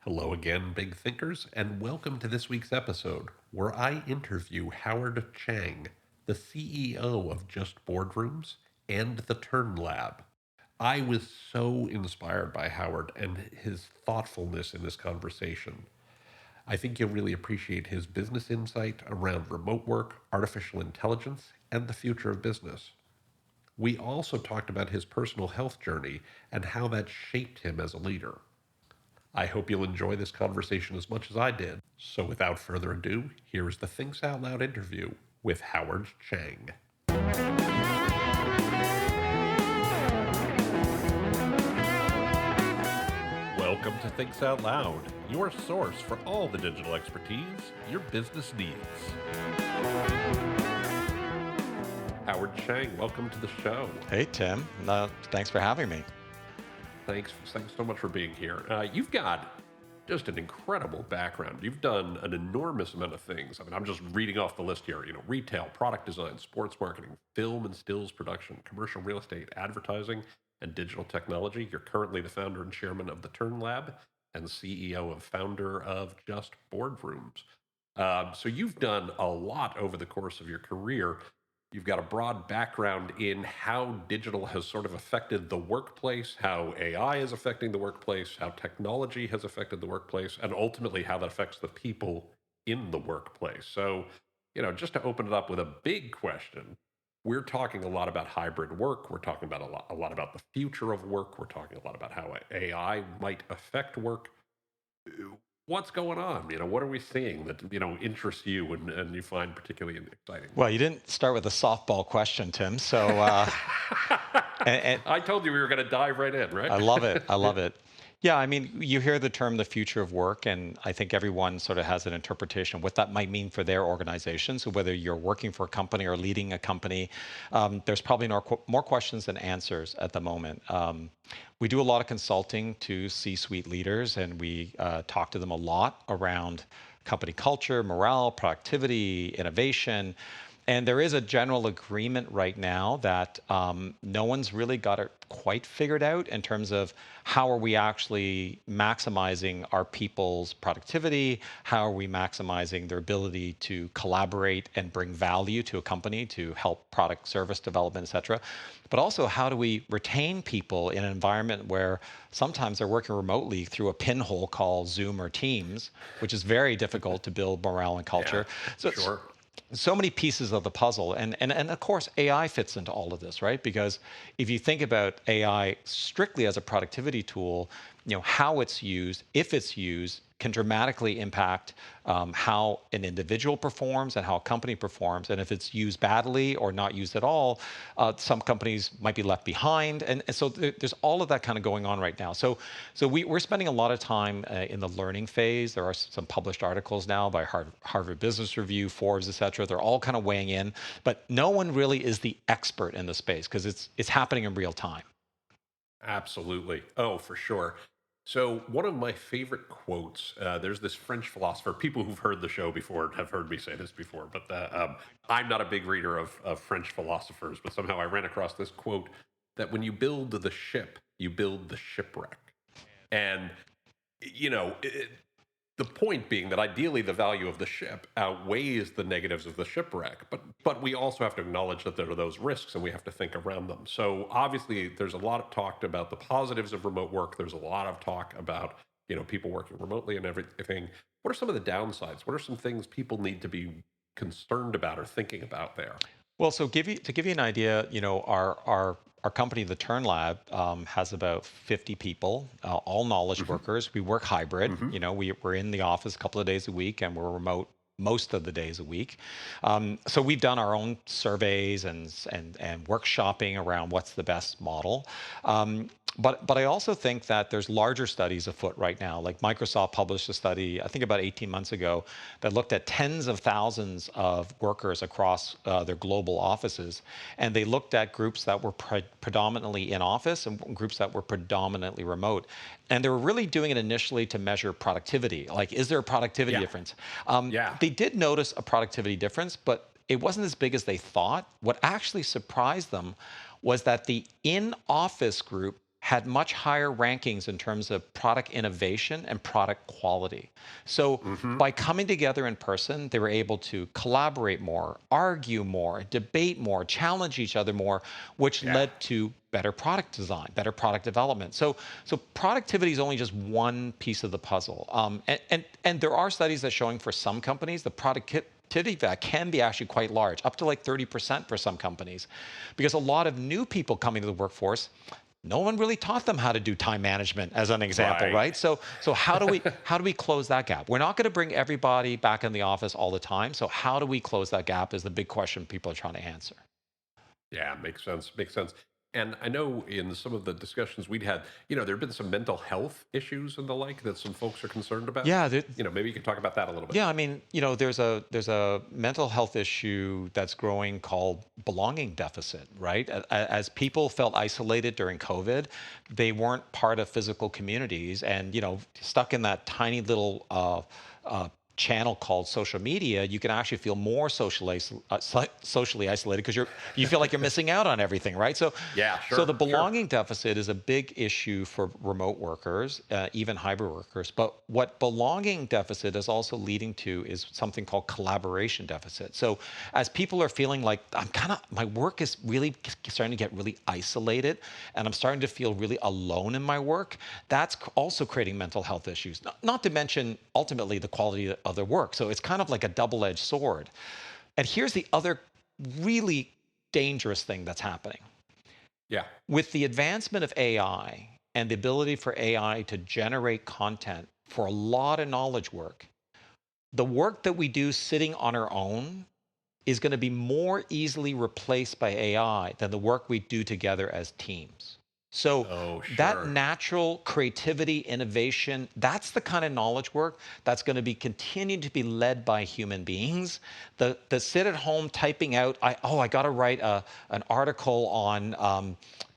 Hello again, big thinkers, and welcome to this week's episode where I interview Howard Chang, the CEO of Just Boardrooms and the Turn Lab. I was so inspired by Howard and his thoughtfulness in this conversation. I think you'll really appreciate his business insight around remote work, artificial intelligence, and the future of business. We also talked about his personal health journey and how that shaped him as a leader. I hope you'll enjoy this conversation as much as I did. So, without further ado, here is the Thinks Out Loud interview with Howard Chang. Welcome to Thinks Out Loud, your source for all the digital expertise your business needs. Howard Chang, welcome to the show. Hey, Tim. Thanks for having me. Thanks so much for being here. You've got just an incredible background. You've done an enormous amount of things. I mean, I'm just reading off the list here. Retail, product design, sports marketing, film and stills production, commercial real estate, advertising, and digital technology. You're currently the founder and chairman of the Turn Lab and CEO and founder of Just Boardrooms. So you've done a lot over the course of your career. You've got a broad background in how digital has sort of affected the workplace, how AI is affecting the workplace, how technology has affected the workplace, and ultimately how that affects the people in the workplace. So, just to open it up with a big question, we're talking a lot about hybrid work. We're talking about a lot about the future of work. We're talking a lot about how AI might affect work. What's going on? What are we seeing that, interests you and you find particularly exciting? Well, you didn't start with a softball question, Tim. So, and I told you we were going to dive right in, right? I love it. I love it. Yeah, I mean, you hear the term the future of work, and I think everyone sort of has an interpretation of what that might mean for their organization. So whether you're working for a company or leading a company, there's probably more questions than answers at the moment. We do a lot of consulting to C-suite leaders, and we talk to them a lot around company culture, morale, productivity, innovation. And there is a general agreement right now that no one's really got it quite figured out in terms of how are we actually maximizing our people's productivity, how are we maximizing their ability to collaborate and bring value to a company to help product service development, et cetera. But also, how do we retain people in an environment where sometimes they're working remotely through a pinhole called Zoom or Teams, which is very difficult to build morale and culture. Yeah, sure. So many pieces of the puzzle. And of course, AI fits into all of this, right? Because if you think about AI strictly as a productivity tool, how it's used, if it's used, can dramatically impact how an individual performs and how a company performs. And if it's used badly or not used at all, some companies might be left behind. And so there's all of that kind of going on right now. So we're spending a lot of time in the learning phase. There are some published articles now by Harvard Business Review, Forbes, et cetera. They're all kind of weighing in. But no one really is the expert in the space because it's happening in real time. Absolutely. Oh, for sure. So, one of my favorite quotes, there's this French philosopher, people who've heard the show before have heard me say this before, but I'm not a big reader of French philosophers, but somehow I ran across this quote that when you build the ship, you build the shipwreck. And, you know, it, the point being that ideally the value of the ship outweighs the negatives of the shipwreck, but we also have to acknowledge that there are those risks and we have to think around them. So obviously there's a lot of talk about the positives of remote work. There's a lot of talk about people working remotely and everything. What are some of the downsides? What are some things people need to be concerned about or thinking about there? Well, so to give you an idea, our company, the Turn Lab, has about 50 people, all knowledge workers. We work hybrid. Hmm. We're in the office a couple of days a week, and we're remote most of the days a week. So we've done our own surveys and workshopping around what's the best model. But I also think that there's larger studies afoot right now. Like Microsoft published a study, I think about 18 months ago, that looked at tens of thousands of workers across their global offices. And they looked at groups that were predominantly in office and groups that were predominantly remote. And they were really doing it initially to measure productivity. Like, is there a productivity difference? Yeah. They did notice a productivity difference, but it wasn't as big as they thought. What actually surprised them was that the in-office group had much higher rankings in terms of product innovation and product quality. So Hmm. by coming together in person, they were able to collaborate more, argue more, debate more, challenge each other more, which Yeah. led to better product design, better product development. So productivity is only just one piece of the puzzle. And there are studies that showing for some companies the productivity that can be actually quite large, up to like 30% for some companies, because a lot of new people coming to the workforce, no one really taught them how to do time management, as an example, Right. right? So how do we close that gap? We're not going to bring everybody back in the office all the time. So how do we close that gap is the big question people are trying to answer. Yeah, makes sense. Makes sense. And I know in some of the discussions we'd had, there have been some mental health issues and the like that some folks are concerned about. Yeah, Maybe you could talk about that a little bit. yeah. I mean, there's a mental health issue that's growing called belonging deficit, right? As people felt isolated during COVID, they weren't part of physical communities, and stuck in that tiny little channel called social media, you can actually feel more socially isolated because you feel like you're missing out on everything, right? Yeah, So the sure, sure. belonging deficit is a big issue for remote workers, even hybrid workers. But what belonging deficit is also leading to is something called collaboration deficit. So as people are feeling like my work is really starting to get really isolated, and I'm starting to feel really alone in my work, that's also creating mental health issues. Not to mention ultimately the quality of their work. So it's kind of like a double-edged sword. And here's the other really dangerous thing that's happening. Yeah. With the advancement of AI and the ability for AI to generate content for a lot of knowledge work, the work that we do sitting on our own is going to be more easily replaced by AI than the work we do together as teams. So Oh, that sure. natural creativity, innovation, that's the kind of knowledge work that's going to be continued to be led by human beings. The sit at home typing out, I got to write an article on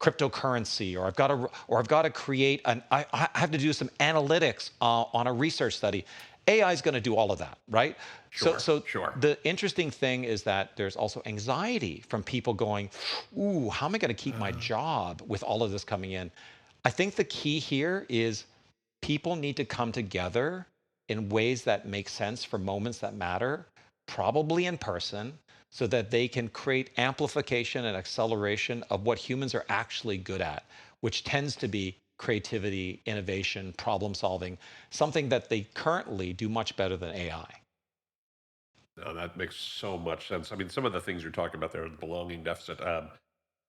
cryptocurrency, or I've got to create I have to do some analytics on a research study. AI is going to do all of that, right? So, Sure, so sure. the interesting thing is that there's also anxiety from people going, "Ooh, how am I going to keep my Uh, job with all of this coming in?" I think the key here is people need to come together in ways that make sense for moments that matter, probably in person, so that they can create amplification and acceleration of what humans are actually good at, which tends to be creativity, innovation, problem solving, something that they currently do much better than AI. no, that makes so much sense. I mean, some of the things you're talking about there, the belonging deficit.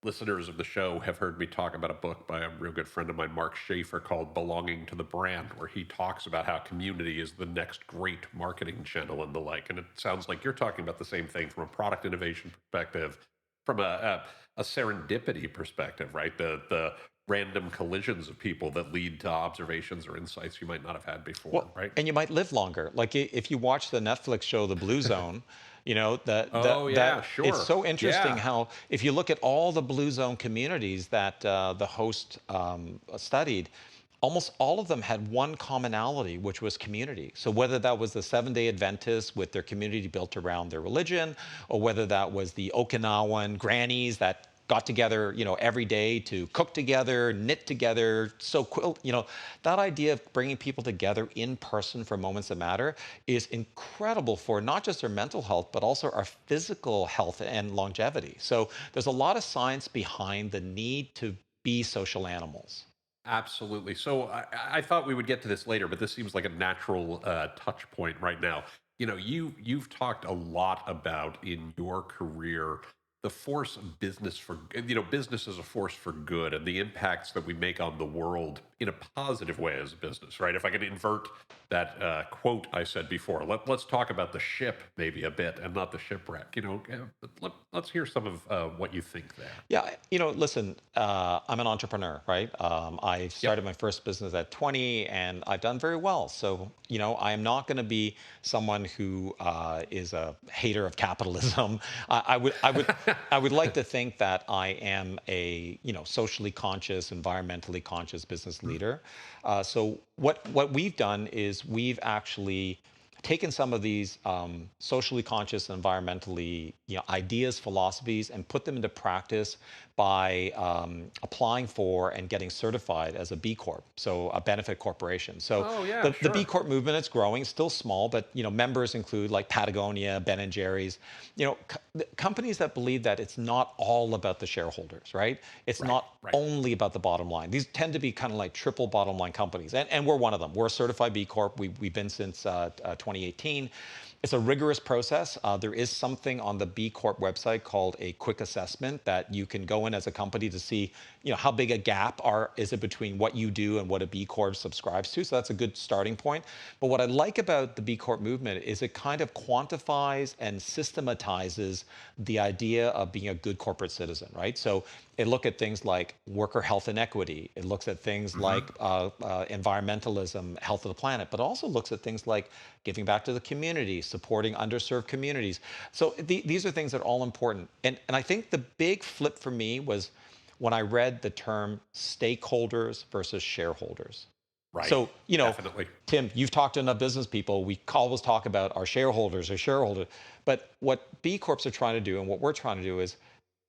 Listeners of the show have heard me talk about a book by a real good friend of mine, Mark Schaefer, called Belonging to the Brand, where he talks about how community is the next great marketing channel and the like. And it sounds like you're talking about the same thing from a product innovation perspective, from a serendipity perspective, right? The random collisions of people that lead to observations or insights you might not have had before, Well, right? and you might live longer. Like if you watch the Netflix show The Blue Zone, Oh, yeah, it's sure. so interesting Yeah. how if you look at all the Blue Zone communities that the host studied, almost all of them had one commonality, which was community. So whether that was the Seventh-day Adventists with their community built around their religion, or whether that was the Okinawan grannies that got together, every day to cook together, knit together, sew quilt, that idea of bringing people together in person for moments that matter is incredible for not just our mental health, but also our physical health and longevity. So there's a lot of science behind the need to be social animals. Absolutely. So I thought we would get to this later, but this seems like a natural touch point right now. You've talked a lot about in your career the force of business for business as a force for good and the impacts that we make on the world in a positive way as a business, right? If I could invert that quote I said before, let's talk about the ship maybe a bit and not the shipwreck. Let's hear some of what you think there. Yeah, listen, I'm an entrepreneur, right? I Yep. started my first business at 20 and I've done very well. So, I am not going to be someone who is a hater of capitalism. I would like to think that I am a, socially conscious, environmentally conscious business leader. So what we've done is we've actually taken some of these socially conscious, environmentally, ideas, philosophies, and put them into practice by applying for and getting certified as a B Corp, so a benefit corporation. So Oh yeah, the B sure. Corp movement, it's growing, still small, but members include like Patagonia, Ben and Jerry's, companies that believe that it's not all about the shareholders, right? It's Right, not right. only about the bottom line. These tend to be kind of like triple bottom line companies, and we're one of them. We're a certified B Corp. We've been since 2018. It's a rigorous process. There is something on the B Corp website called a quick assessment that you can go in as a company to see, how big a gap is it between what you do and what a B Corp subscribes to. So that's a good starting point. But what I like about the B Corp movement is it kind of quantifies and systematizes the idea of being a good corporate citizen, right? So it looks at things like worker health and equity. It looks at things Hmm. like environmentalism, health of the planet, but also looks at things like giving back to the community, supporting underserved communities. So these are things that are all important. And I think the big flip for me was when I read the term stakeholders versus shareholders. Right. So, Definitely. Tim, you've talked to enough business people. We always talk about our shareholders. But what B Corps are trying to do and what we're trying to do is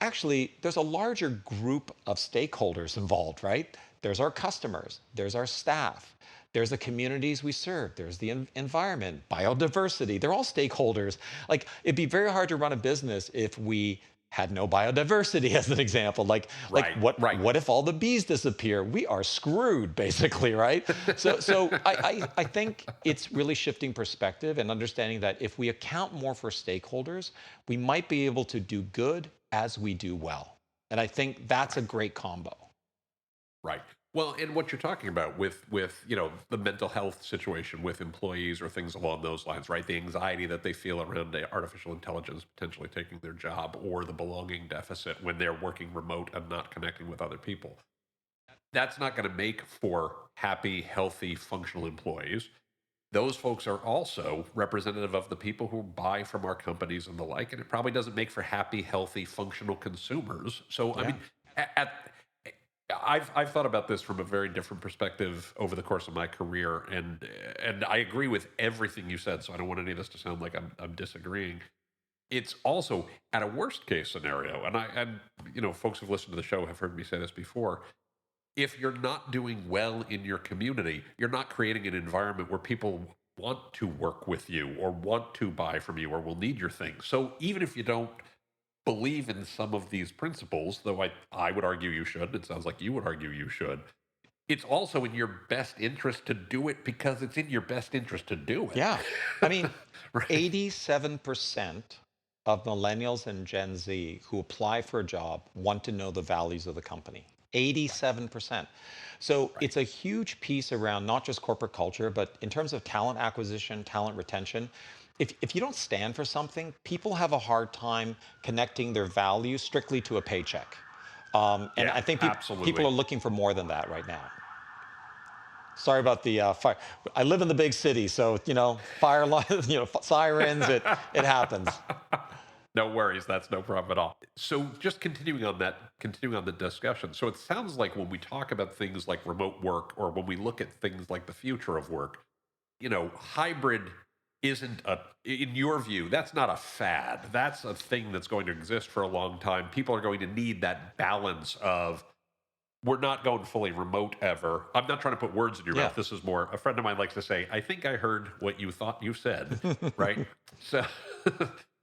actually, there's a larger group of stakeholders involved, right? There's our customers, there's our staff, there's the communities we serve, there's the environment, biodiversity. They're all stakeholders. Like, it'd be very hard to run a business if we had no biodiversity, as an example. Like Right, what right. what if all the bees disappear? We are screwed, basically, right? So I think it's really shifting perspective and understanding that if we account more for stakeholders, we might be able to do good as we do well. And I think that's a Right. great combo. Right. Well, and what you're talking about with the mental health situation with employees or things along those lines, right? The anxiety that they feel around the artificial intelligence potentially taking their job, or the belonging deficit when they're working remote and not connecting with other people. That's not going to make for happy, healthy, functional employees. Those folks are also representative of the people who buy from our companies and the like, and it probably doesn't make for happy, healthy, functional consumers. So, I Yeah. mean, I've thought about this from a very different perspective over the course of my career, and I agree with everything you said. So I don't want any of this to sound like I'm disagreeing. It's also at a worst case scenario, and folks who've listened to the show have heard me say this before. If you're not doing well in your community, you're not creating an environment where people want to work with you or want to buy from you or will need your things. So even if you don't believe in some of these principles, though I would argue you should, it sounds like you would argue you should, it's also in your best interest to do it because it's in your best interest to do Yeah. I mean, it. Right. 87% of millennials and Gen Z who apply for a job want to know the values of the company. Right. 87%. So Right. it's a huge piece around not just corporate culture, but in terms of talent acquisition, talent retention. If you don't stand for something, people have a hard time connecting their values strictly to a paycheck. And Yeah, I think people absolutely. are looking for more than that right now. Sorry about the fire. I live in the big city, so fire alarms, sirens. It happens. No worries, that's no problem at all. So just continuing on the discussion. So it sounds like when we talk about things like remote work, or when we look at things like the future of work, hybrid isn't in your view, that's not a fad. That's a thing that's going to exist for a long time. People are going to need that balance of, we're not going fully remote ever. I'm not trying to put words in your Yeah. mouth. This is more, a friend of mine likes to say, I think I heard what you thought you said, right? So,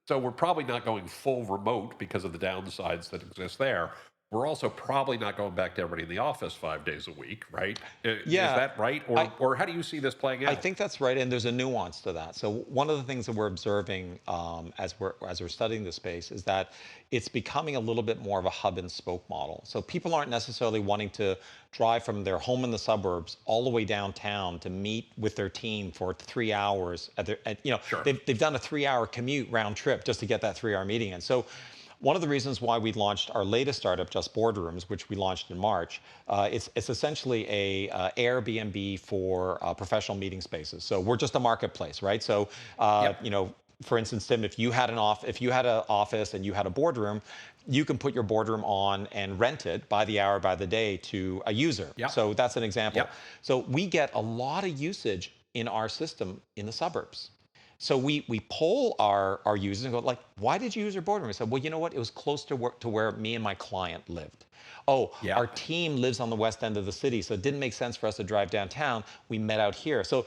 so we're probably not going full remote because of the downsides that exist there. We're also probably not going back to everybody in the office 5 days a week, right? Is Yeah. that right? I, Or how do you see this playing I out? think that's right, and there's a nuance to that. So one of the things that we're observing as we're studying the space is that it's becoming a little bit more of a hub and spoke model. So people aren't necessarily wanting to drive from their home in the suburbs all the way downtown to meet with their team for 3 hours. Sure. They've done a 3 hour commute round trip just to get that 3 hour meeting in. So one of the reasons why we launched our latest startup, just Boardrooms, which we launched in March, it's essentially a Airbnb for professional meeting spaces. So we're just a marketplace, right? So Yep. for instance, Tim, if you had an office and you had a boardroom, you can put your boardroom on and rent it by the hour, by the day to a user. Yep. So that's an example. Yep. So we get a lot of usage in our system in the suburbs. So we poll our users and go like, why did you use our boardroom? I said, well, you know what? It was close to where me and my client lived. Oh, Yeah. our team lives on the west end of the city, so it didn't make sense for us to drive downtown. We met out here. So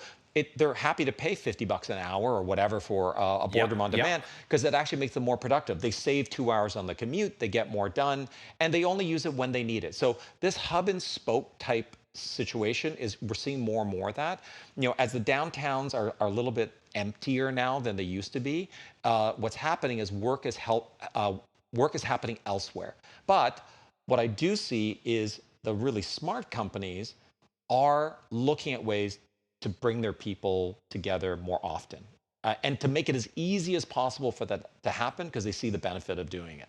they're happy to pay $50 an hour or whatever for a Yep. boardroom on Yep. demand because it actually makes them more productive. They save 2 hours on the commute, they get more done, and they only use it when they need it. So this hub and spoke type situation is we're seeing more and more of that. As the downtowns are a little bit emptier now than they used to be, what's happening is work is happening elsewhere. But what I do see is the really smart companies are looking at ways to bring their people together more often and to make it as easy as possible for that to happen because they see the benefit of doing it.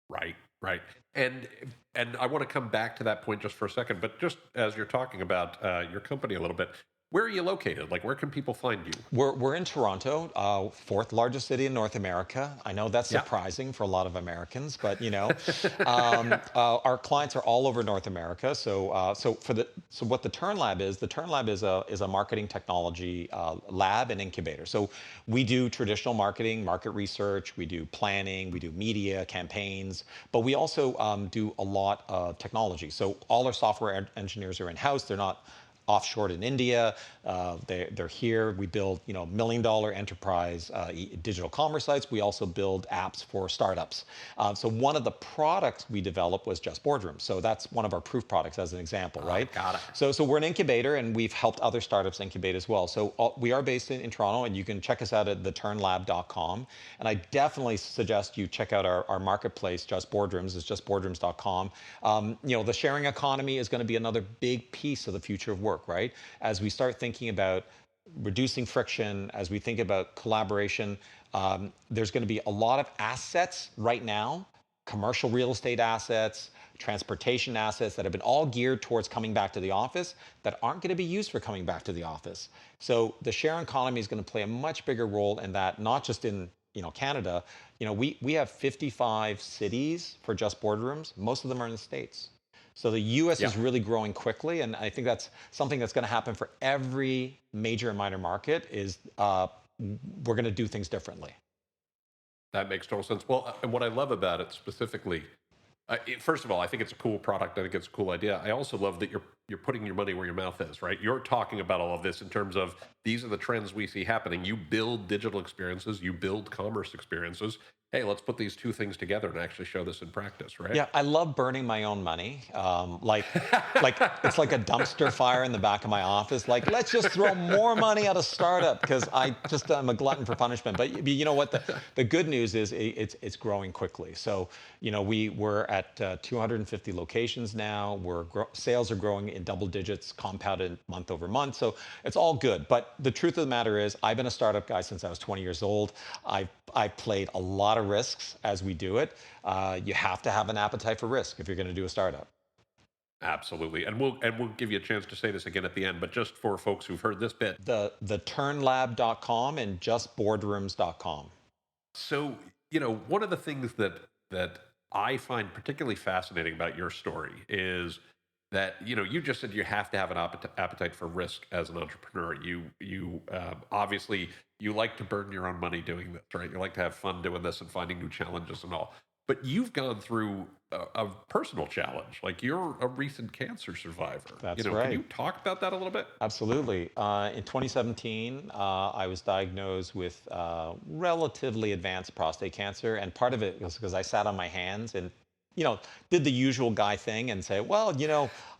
Right, right. And I want to come back to that point just for a second, but just as you're talking about your company a little bit, where are you located? Like, where can people find you? We're in Toronto, fourth largest city in North America. I know that's Yeah. surprising for a lot of Americans, but our clients are all over North America. So what the Turn Lab is a marketing technology lab and incubator. So we do traditional marketing, market research, we do planning, we do media campaigns, but we also do a lot of technology. So all our software engineers are in house. They're not offshored in India. They're here. We build, $1 million enterprise digital commerce sites. We also build apps for startups. So one of the products we developed was just Boardrooms. So that's one of our proof products as an example, right? Got it. So we're an incubator, and we've helped other startups incubate as well. So we are based in Toronto, and you can check us out at theturnlab.com. And I definitely suggest you check out our marketplace, Just Boardrooms. It's justboardrooms.com. The sharing economy is going to be another big piece of the future of work, right? As we start thinking about reducing friction, as we think about collaboration, there's going to be a lot of assets right now, commercial real estate assets, transportation assets that have been all geared towards coming back to the office that aren't going to be used for coming back to the office. So the sharing economy is going to play a much bigger role in that, not just in Canada. We have 55 cities for Just Boardrooms. Most of them are in the States. So the U.S. Yeah. is really growing quickly, and I think that's something that's going to happen for every major and minor market. Is we're going to do things differently. That makes total sense. Well, and what I love about it specifically, first of all, I think it's a cool product. I think it's a cool idea. I also love that you're putting your money where your mouth is, right? You're talking about all of this in terms of these are the trends we see happening. You build digital experiences, you build commerce experiences. Hey, let's put these two things together and actually show this in practice, right? Yeah, I love burning my own money. Like it's like a dumpster fire in the back of my office. Like, let's just throw more money at a startup because I'm a glutton for punishment. But you know what? The good news is it's growing quickly. So we're at 250 locations now. Sales are growing in double digits, compounded month over month. So it's all good. But the truth of the matter is, I've been a startup guy since I was 20 years old. I've played a lot of risks as we do it. You have to have an appetite for risk if you're going to do a startup. Absolutely. And we'll give you a chance to say this again at the end, but just for folks who've heard this bit. theturnlab.com and justboardrooms.com. So, one of the things that I find particularly fascinating about your story is that you just said you have to have an appetite for risk as an entrepreneur. You obviously you like to burn your own money doing this, right? You like to have fun doing this and finding new challenges and all. But you've gone through a personal challenge. Like, you're a recent cancer survivor. That's Can right. you talk about that a little bit? Absolutely. In 2017, I was diagnosed with relatively advanced prostate cancer, and part of it was because I sat on my hands and, did the usual guy thing and say, well,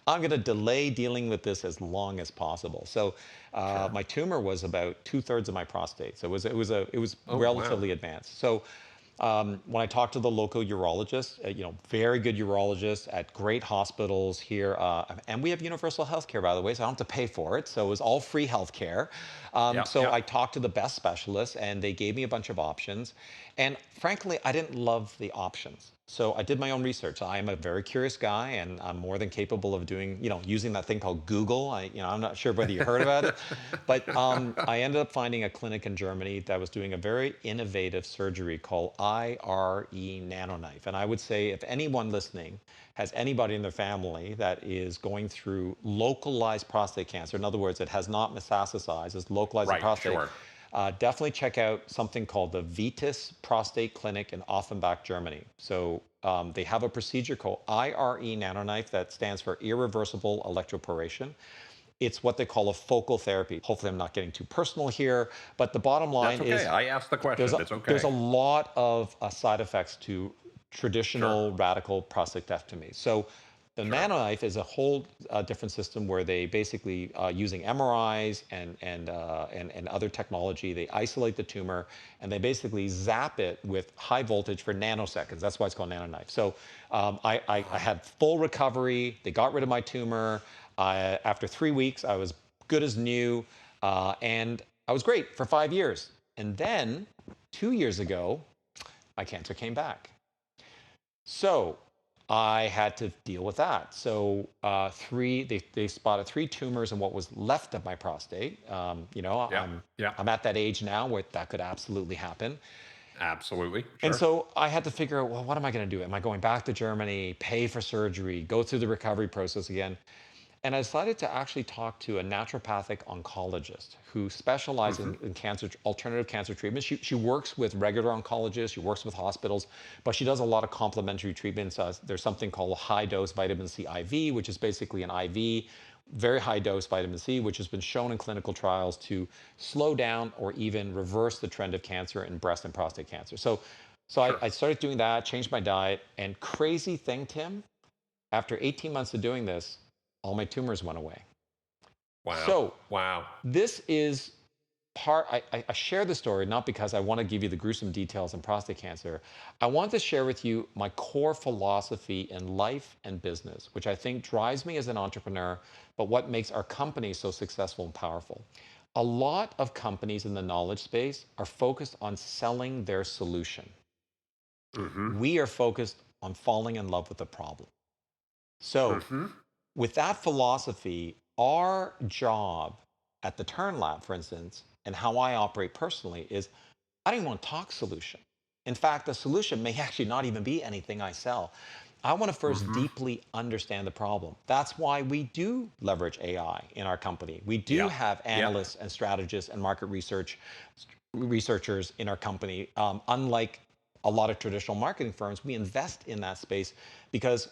I'm going to delay dealing with this as long as possible. So Sure. my tumor was about 2/3 of my prostate, so it was Oh, wow. relatively advanced. So when I talked to the local urologist, very good urologist at great hospitals here, and we have universal health care, by the way, so I don't have to pay for it. So it was all free health care. Yeah. So Yeah. I talked to the best specialists, and they gave me a bunch of options. And frankly, I didn't love the options. So I did my own research. I am a very curious guy, and I'm more than capable of doing, using that thing called Google. I'm not sure whether you heard about it, but I ended up finding a clinic in Germany that was doing a very innovative surgery called IRE nanoknife. And I would say if anyone listening has anybody in their family that is going through localized prostate cancer, in other words, it has not metastasized, it's localized in Right. prostate, Sure. definitely check out something called the Vitis Prostate Clinic in Offenbach, Germany. So they have a procedure called IRE nanoknife that stands for irreversible electroporation. It's what they call a focal therapy. Hopefully, I'm not getting too personal here, but the bottom That's line okay. is I asked the question. It's there's a okay. lot of side effects to Sure. traditional radical prostatectomy. So the Sure. nanoknife is a whole different system where they basically using MRIs and other technology, they isolate the tumor and they basically zap it with high voltage for nanoseconds. That's why it's called nanoknife. So I had full recovery. They got rid of my tumor. After 3 weeks, I was good as new, and I was great for 5 years. And then 2 years ago, my cancer came back. So I had to deal with that. So they spotted 3 tumors in what was left of my prostate. Yeah. Yeah. I'm at that age now where that could absolutely happen. Absolutely. And Sure. so I had to figure out, well, what am I going to do? Am I going back to Germany, pay for surgery, go through the recovery process again? And I decided to actually talk to a naturopathic oncologist who specializes Hmm. in cancer, alternative cancer treatments. She works with regular oncologists, she works with hospitals, but she does a lot of complementary treatments. There's something called high dose vitamin C IV, which is basically an IV, very high dose vitamin C, which has been shown in clinical trials to slow down or even reverse the trend of cancer in breast and prostate cancer. So Sure. I started doing that, changed my diet, and crazy thing, Tim, after 18 months of doing this, all my tumors went away. Wow. So Wow. this is I share the story not because I want to give you the gruesome details in prostate cancer. I want to share with you my core philosophy in life and business, which I think drives me as an entrepreneur, but what makes our company so successful and powerful. A lot of companies in the knowledge space are focused on selling their solution. Hmm. We are focused on falling in love with the problem. So Hmm. with that philosophy, our job at the Turn Lab, for instance, and how I operate personally is I don't want to talk solution. In fact, the solution may actually not even be anything I sell. I want to first Hmm. deeply understand the problem. That's why we do leverage AI in our company. We do Yeah. have Yeah. analysts and strategists and market researchers in our company. Unlike a lot of traditional marketing firms, we invest in that space because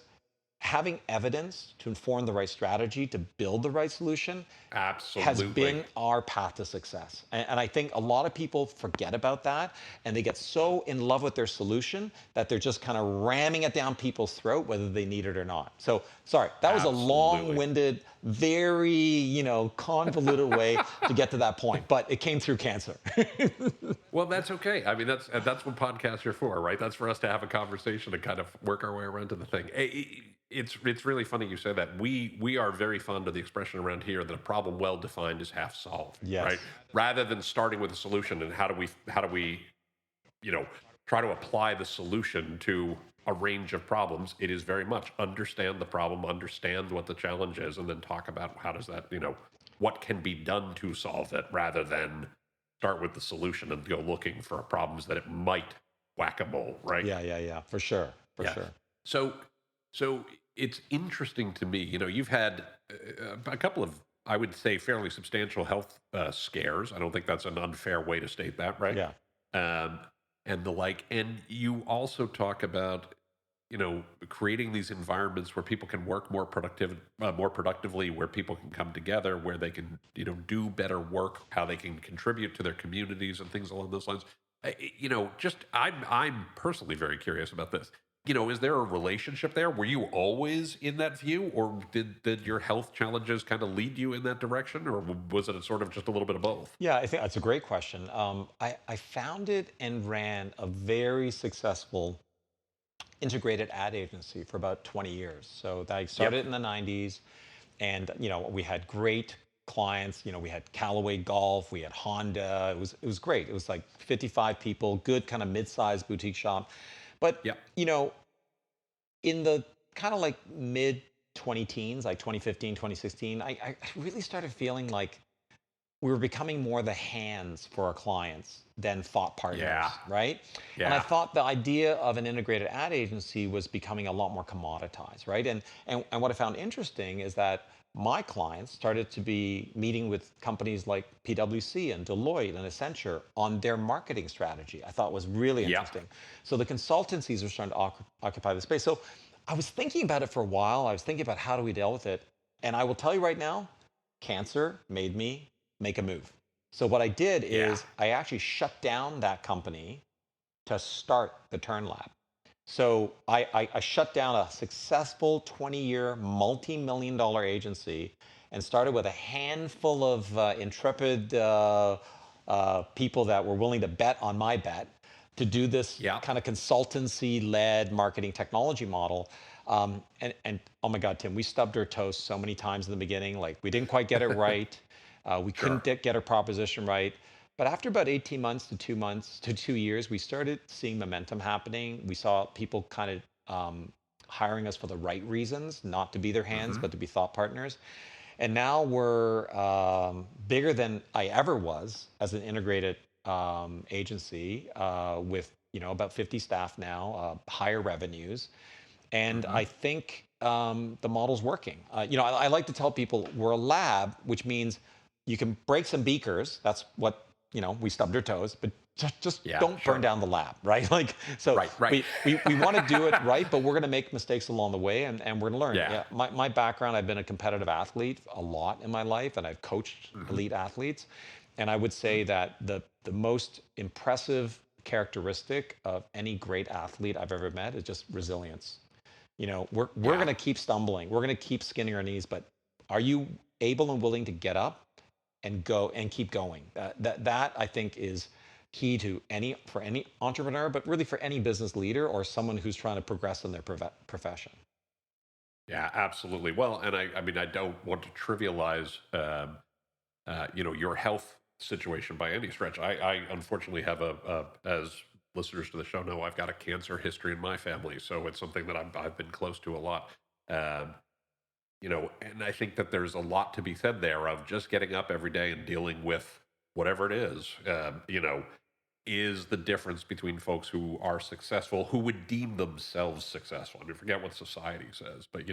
having evidence to inform the right strategy to build the right solution has Absolutely. been our path to success. And I think a lot of people forget about that and they get so in love with their solution that they're just kind of ramming it down people's throat, whether they need it or not. So, sorry, that was a long Absolutely. winded, very, convoluted way to get to that point, but it came through cancer. Well, that's okay. I mean, that's what podcasts are for, right? That's for us to have a conversation and kind of work our way around to the thing. It's really funny you say that. We are very fond of the expression around here that a problem well defined is half solved, right? Yes. Rather than starting with a solution and how do we you know try to apply the solution to a range of problems. It is very much understand the problem, understand what the challenge is, and then talk about how does that what can be done to solve it, rather than start with the solution and go looking for problems that it might whack-a-mole, right? Yeah, yeah, yeah, for sure, for Yeah. sure. So, so it's interesting to me. You've had a couple of, I would say, fairly substantial health scares. I don't think that's an unfair way to state that, right? Yeah. Um, and the like. And you also talk about, creating these environments where people can work more productively, where people can come together, where they can, do better work, how they can contribute to their communities and things along those lines. Just I'm personally very curious about this. Is there a relationship there? Were you always in that view, or did your health challenges kind of lead you in that direction, or was it a sort of just a little bit of both? Yeah, I think that's a great question. I founded and ran a very successful integrated ad agency for about 20 years. So I Yep. started in the 90s, and we had great clients. We had Callaway Golf, we had Honda. It was great. It was like 55 people, good kind of mid-sized boutique shop. But Yep. in the kind of like mid 20 teens, like 2015, 2016, I really started feeling like we were becoming more the hands for our clients than thought Yeah. partners, right? And I Yeah. thought the idea of an integrated ad agency was becoming a lot more commoditized, right? And what I found interesting is that my clients started to be meeting with companies like PwC and Deloitte and Accenture on their marketing strategy. I thought was really Yeah. interesting. So the consultancies are starting to occupy the space. So I was thinking about it for a while. I was thinking about how do we deal with it. And I will tell you right now, cancer made me make a move. So what I did Yeah. is I actually shut down that company to start the Turn Lab. So I shut down a successful 20-year, multi-million dollar agency and started with a handful of intrepid people that were willing to bet on my bet to do this Yeah. kind of consultancy-led marketing technology model. And oh my God, Tim, we stubbed our toes so many times in the beginning. Like we didn't quite get it right. We Sure. couldn't get our proposition right. But after about 18 months to 2 months to 2 years, we started seeing momentum happening. We saw people kind of hiring us for the right reasons, not to be their hands, Hmm. but to be thought partners. And now we're bigger than I ever was as an integrated agency with about 50 staff now, higher revenues. And Hmm. I think the model's working. I like to tell people we're a lab, which means you can break some beakers. That's what, we stubbed our toes, but just Yeah. don't burn Sure. down the lab, right? Like, so Right. Right. we want to do it right, but we're going to make mistakes along the way and we're going to learn. Yeah. Yeah, my background, I've been a competitive athlete a lot in my life and I've coached Hmm. elite athletes. And I would say that the most impressive characteristic of any great athlete I've ever met is just resilience. We're Yeah. going to keep stumbling. We're going to keep skinning our knees, but are you able and willing to get up and go and keep going? That I think is key to any entrepreneur, but really for any business leader or someone who's trying to progress in their profession. Yeah, absolutely. Well, and I mean, I don't want to trivialize, your health situation by any stretch. I unfortunately have as listeners to the show know, I've got a cancer history in my family, so it's something that I've been close to a lot. Um, and I think that there's a lot to be said there of just getting up every day and dealing with whatever it is. Is the difference between folks who are successful, who would deem themselves successful. I mean, forget what society says, but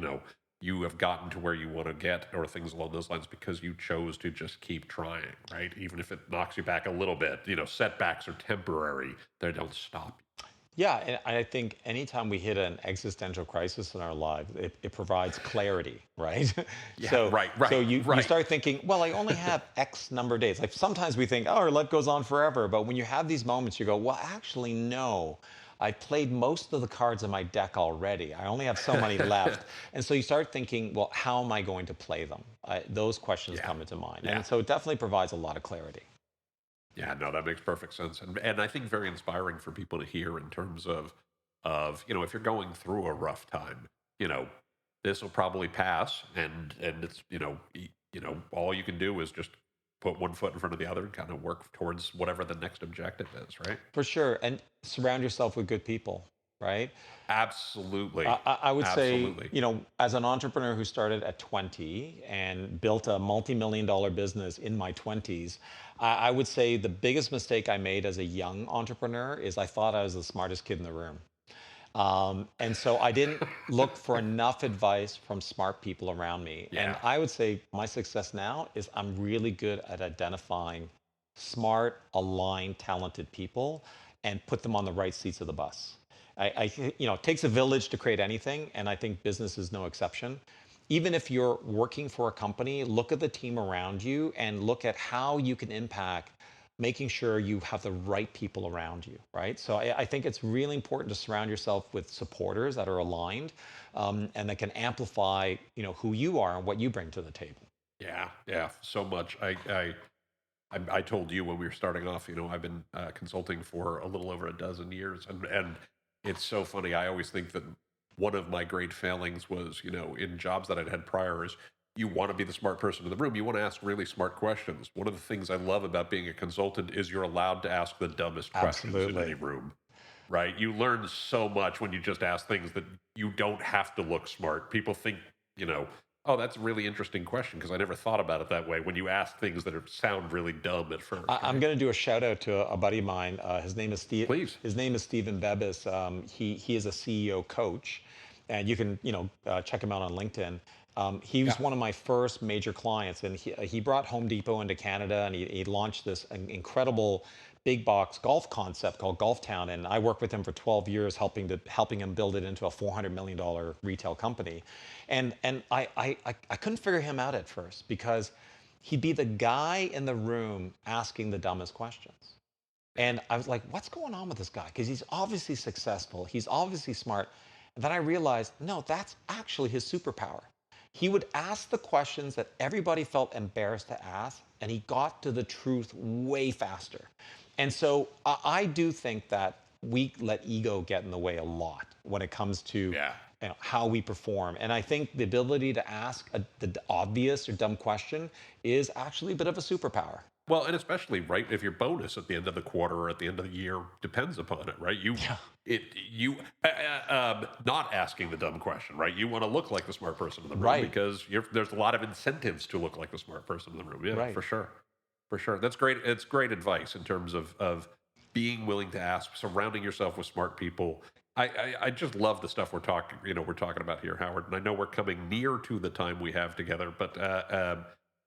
you have gotten to where you want to get, or things along those lines, because you chose to just keep trying, right? Even if it knocks you back a little bit, setbacks are temporary; they don't stop. Yeah, and I think anytime we hit an existential crisis in our lives, it provides clarity, right? Yeah, so right, so right, you right. start thinking, well, I only have X number of days. Like sometimes we think, oh, our life goes on forever. But when you have these moments, you go, well, actually, no. I played most of the cards in my deck already. I only have so many left. And so you start thinking, well, how am I going to play them? Those questions Yeah, come into mind. yeah. And so it definitely provides a lot of clarity. Yeah, no, that makes perfect sense, and I think very inspiring for people to hear in terms of if you're going through a rough time, you know, this will probably pass, and it's all you can do is just put one foot in front of the other and kind of work towards whatever the next objective is, right? For sure. And surround yourself with good people, right? Absolutely, I would say, absolutely. as an entrepreneur who started at 20 and built a multi-million dollar business in my 20s, I would say the biggest mistake I made as a young entrepreneur is I thought I was the smartest kid in the room. And so I didn't look for enough advice from smart people around me. And Yeah, I would say my success now is I'm really good at identifying smart, aligned, talented people and put them on the right seats of the bus. It takes a village to create anything, and I think business is no exception. Even if you're working for a company, look at the team around you and look at how you can impact making sure you have the right people around you, right? So I think it's really important to surround yourself with supporters that are aligned and that can amplify, who you are and what you bring to the table. yeah, yeah. So much. I told you when we were starting off, I've been consulting for a little over a dozen years, and it's so funny. I always think that one of my great failings was, in jobs that I'd had prior, is you want to be the smart person in the room. You want to ask really smart questions. One of the things I love about being a consultant is you're allowed to ask the dumbest questions in any Absolutely. room, right? You learn so much when you just ask things that you don't have to look smart. People think, you know, oh, that's a really interesting question because I never thought about it that way when you ask things that sound really dumb at first, I'm right? going to do a shout out to a buddy of mine. His name is Steve. Please. His name is Stephen Bebis. He is a CEO coach, and you can check him out on LinkedIn. He Yeah. was one of my first major clients, and he brought Home Depot into Canada, and he launched this incredible big box golf concept called Golf Town. And I worked with him for 12 years, helping him build it into a $400 million retail company. And I couldn't figure him out at first because he'd be the guy in the room asking the dumbest questions. And I was like, what's going on with this guy? Because he's obviously successful, he's obviously smart. And then I realized, no, that's actually his superpower. He would ask the questions that everybody felt embarrassed to ask, and he got to the truth way faster. And so I do think that we let ego get in the way a lot when it comes to Yeah. how we perform. And I think the ability to ask the obvious or dumb question is actually a bit of a superpower. Well, and especially right if your bonus at the end of the quarter or at the end of the year depends upon it, right? Yeah. You not asking the dumb question, right? You want to look like the smart person in the room Right. because there's a lot of incentives to look like the smart person in the room. Yeah, Right. for sure, for sure. That's great. It's great advice in terms of being willing to ask, surrounding yourself with smart people. I just love the stuff we're talking about here, Howard. And I know we're coming near to the time we have together, but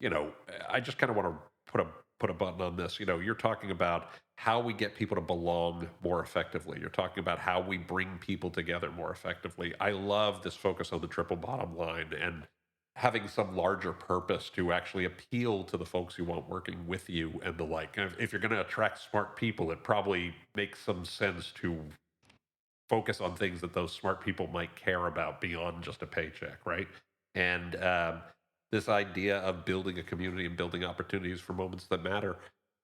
you know, I just kind of want to put a button on this. You're talking about how we get people to belong more effectively. You're talking about how we bring people together more effectively. I love this focus on the triple bottom line and having some larger purpose to actually appeal to the folks who want working with you and the like. If you're going to attract smart people, it probably makes some sense to focus on things that those smart people might care about beyond just a paycheck, right? And this idea of building a community and building opportunities for moments that matter.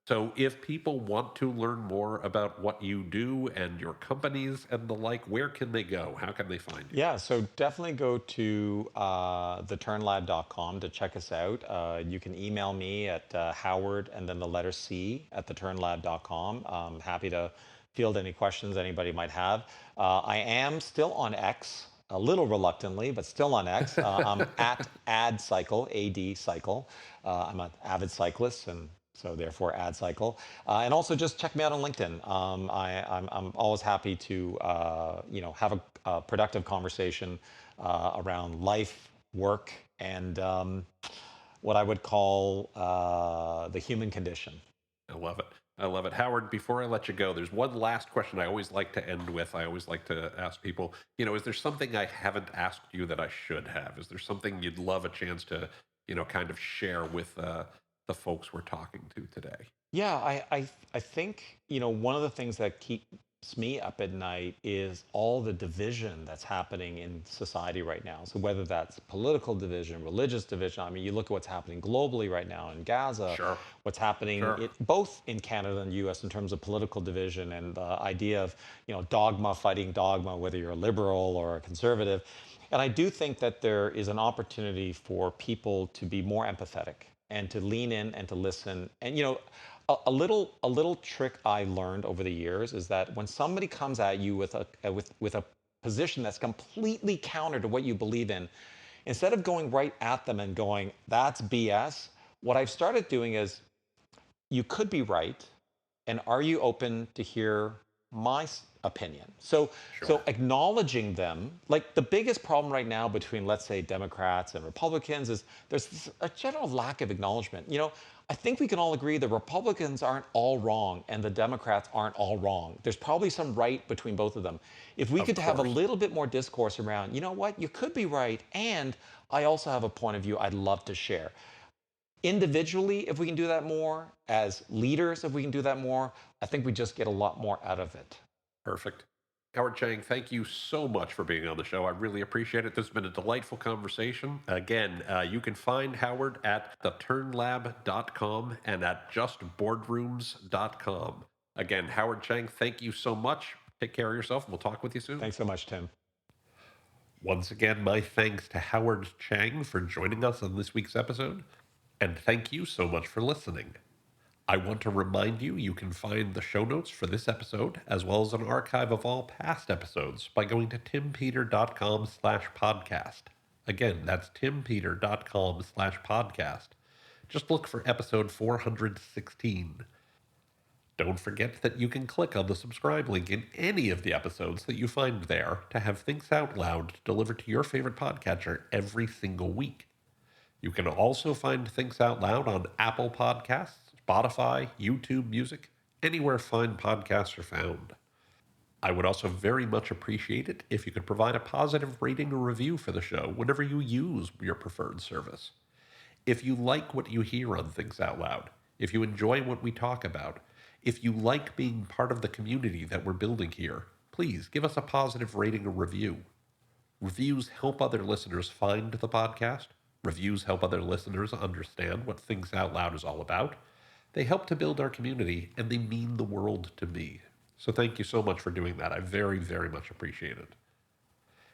So, if people want to learn more about what you do and your companies and the like, where can they go? How can they find you? Yeah, so definitely go to theturnlab.com to check us out. You can email me at Howard and then the letter C at theturnlab.com. I'm happy to field any questions anybody might have. I am still on X, a little reluctantly, but still on X. I'm at AdCycle, AD Cycle. I'm an avid cyclist, and so therefore ad cycle. And also just check me out on LinkedIn. I'm always happy to have a productive conversation around life, work, and what I would call the human condition. I love it. I love it. Howard, before I let you go, there's one last question I always like to end with. I always like to ask people, is there something I haven't asked you that I should have? Is there something you'd love a chance to, kind of share with the folks we're talking to today? Yeah, I think, one of the things that keeps me up at night is all the division that's happening in society right now. So whether that's political division, religious division, I mean, you look at what's happening globally right now in Gaza, Sure. what's happening Sure. both in Canada and US in terms of political division and the idea of, dogma fighting dogma, whether you're a liberal or a conservative. And I do think that there is an opportunity for people to be more empathetic and to lean in and to listen. And a little trick I learned over the years is that when somebody comes at you with a position that's completely counter to what you believe in, instead of going right at them and going, that's BS, what I've started doing is, you could be right, and are you open to hear my opinion? So Sure. acknowledging them, like the biggest problem right now between, let's say, Democrats and Republicans is there's a general lack of acknowledgement. I think we can all agree the Republicans aren't all wrong and the Democrats aren't all wrong. There's probably some right between both of them. If we Of could have a course. little bit more discourse around, you know what, you could be right, and I also have a point of view I'd love to share. Individually, if we can do that more, as leaders, if we can do that more, I think we just get a lot more out of it. Perfect. Howard Chang, thank you so much for being on the show. I really appreciate it. This has been a delightful conversation. Again, you can find Howard at theturnlab.com and at justboardrooms.com. Again, Howard Chang, thank you so much. Take care of yourself, and we'll talk with you soon. Thanks so much, Tim. Once again, my thanks to Howard Chang for joining us on this week's episode. And thank you so much for listening. I want to remind you, you can find the show notes for this episode, as well as an archive of all past episodes, by going to timpeter.com/podcast. Again, that's timpeter.com/podcast. Just look for episode 416. Don't forget that you can click on the subscribe link in any of the episodes that you find there to have Thinks Out Loud delivered to your favorite podcatcher every single week. You can also find Thinks Out Loud on Apple Podcasts, Spotify, YouTube Music, anywhere fine podcasts are found. I would also very much appreciate it if you could provide a positive rating or review for the show whenever you use your preferred service. If you like what you hear on Things Out Loud, if you enjoy what we talk about, if you like being part of the community that we're building here, please give us a positive rating or review. Reviews help other listeners find the podcast. Reviews help other listeners understand what Things Out Loud is all about. They help to build our community, and they mean the world to me. So thank you so much for doing that. I very, very much appreciate it.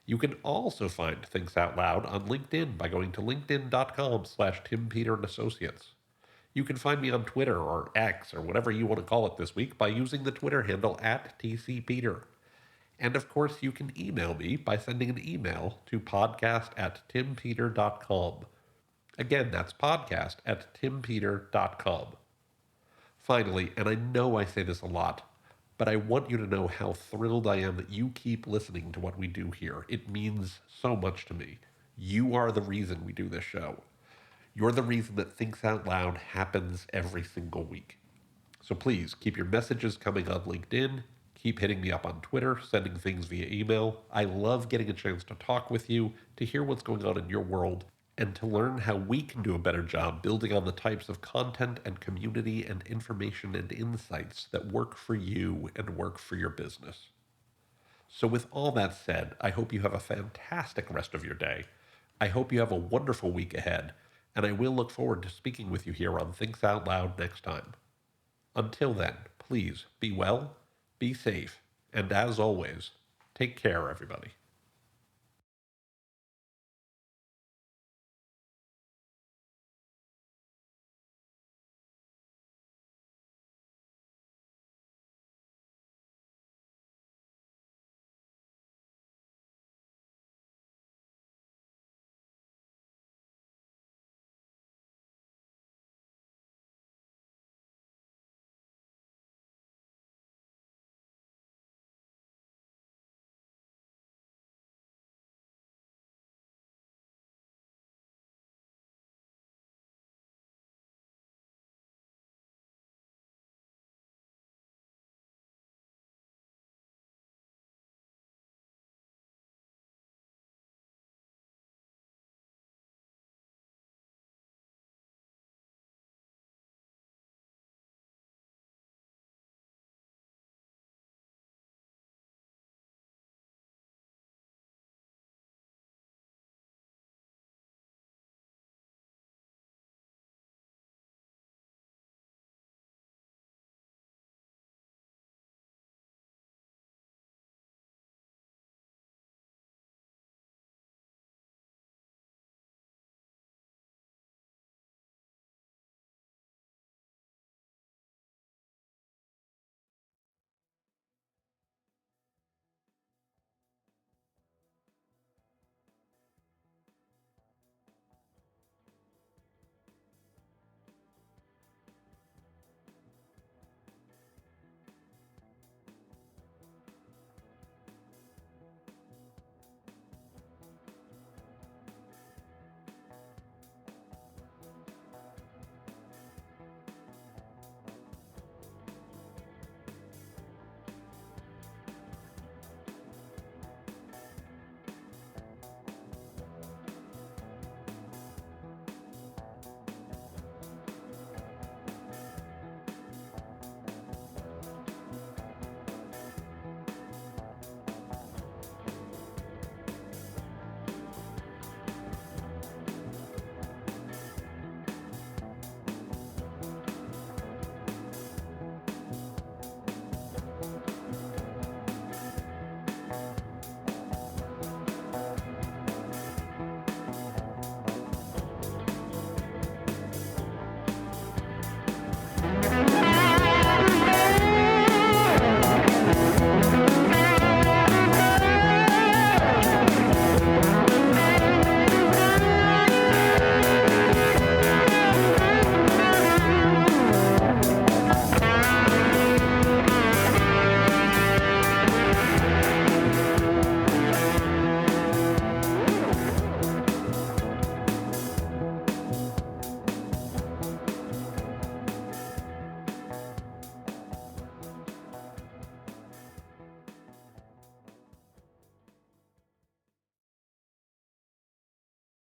You can also find Things Out Loud on LinkedIn by going to linkedin.com/TimPeterandAssociates. You can find me on Twitter or X or whatever you want to call it this week by using the Twitter handle @TCPeter. And of course, you can email me by sending an email to podcast@timpeter.com. Again, that's podcast@timpeter.com. Finally, and I know I say this a lot, but I want you to know how thrilled I am that you keep listening to what we do here. It means so much to me. You are the reason we do this show. You're the reason that Thinks Out Loud happens every single week. So please keep your messages coming on LinkedIn. Keep hitting me up on Twitter, sending things via email. I love getting a chance to talk with you, to hear what's going on in your world, and to learn how we can do a better job building on the types of content and community and information and insights that work for you and work for your business. So with all that said, I hope you have a fantastic rest of your day. I hope you have a wonderful week ahead, and I will look forward to speaking with you here on Thinks Out Loud next time. Until then, please be well, be safe, and as always, take care, everybody.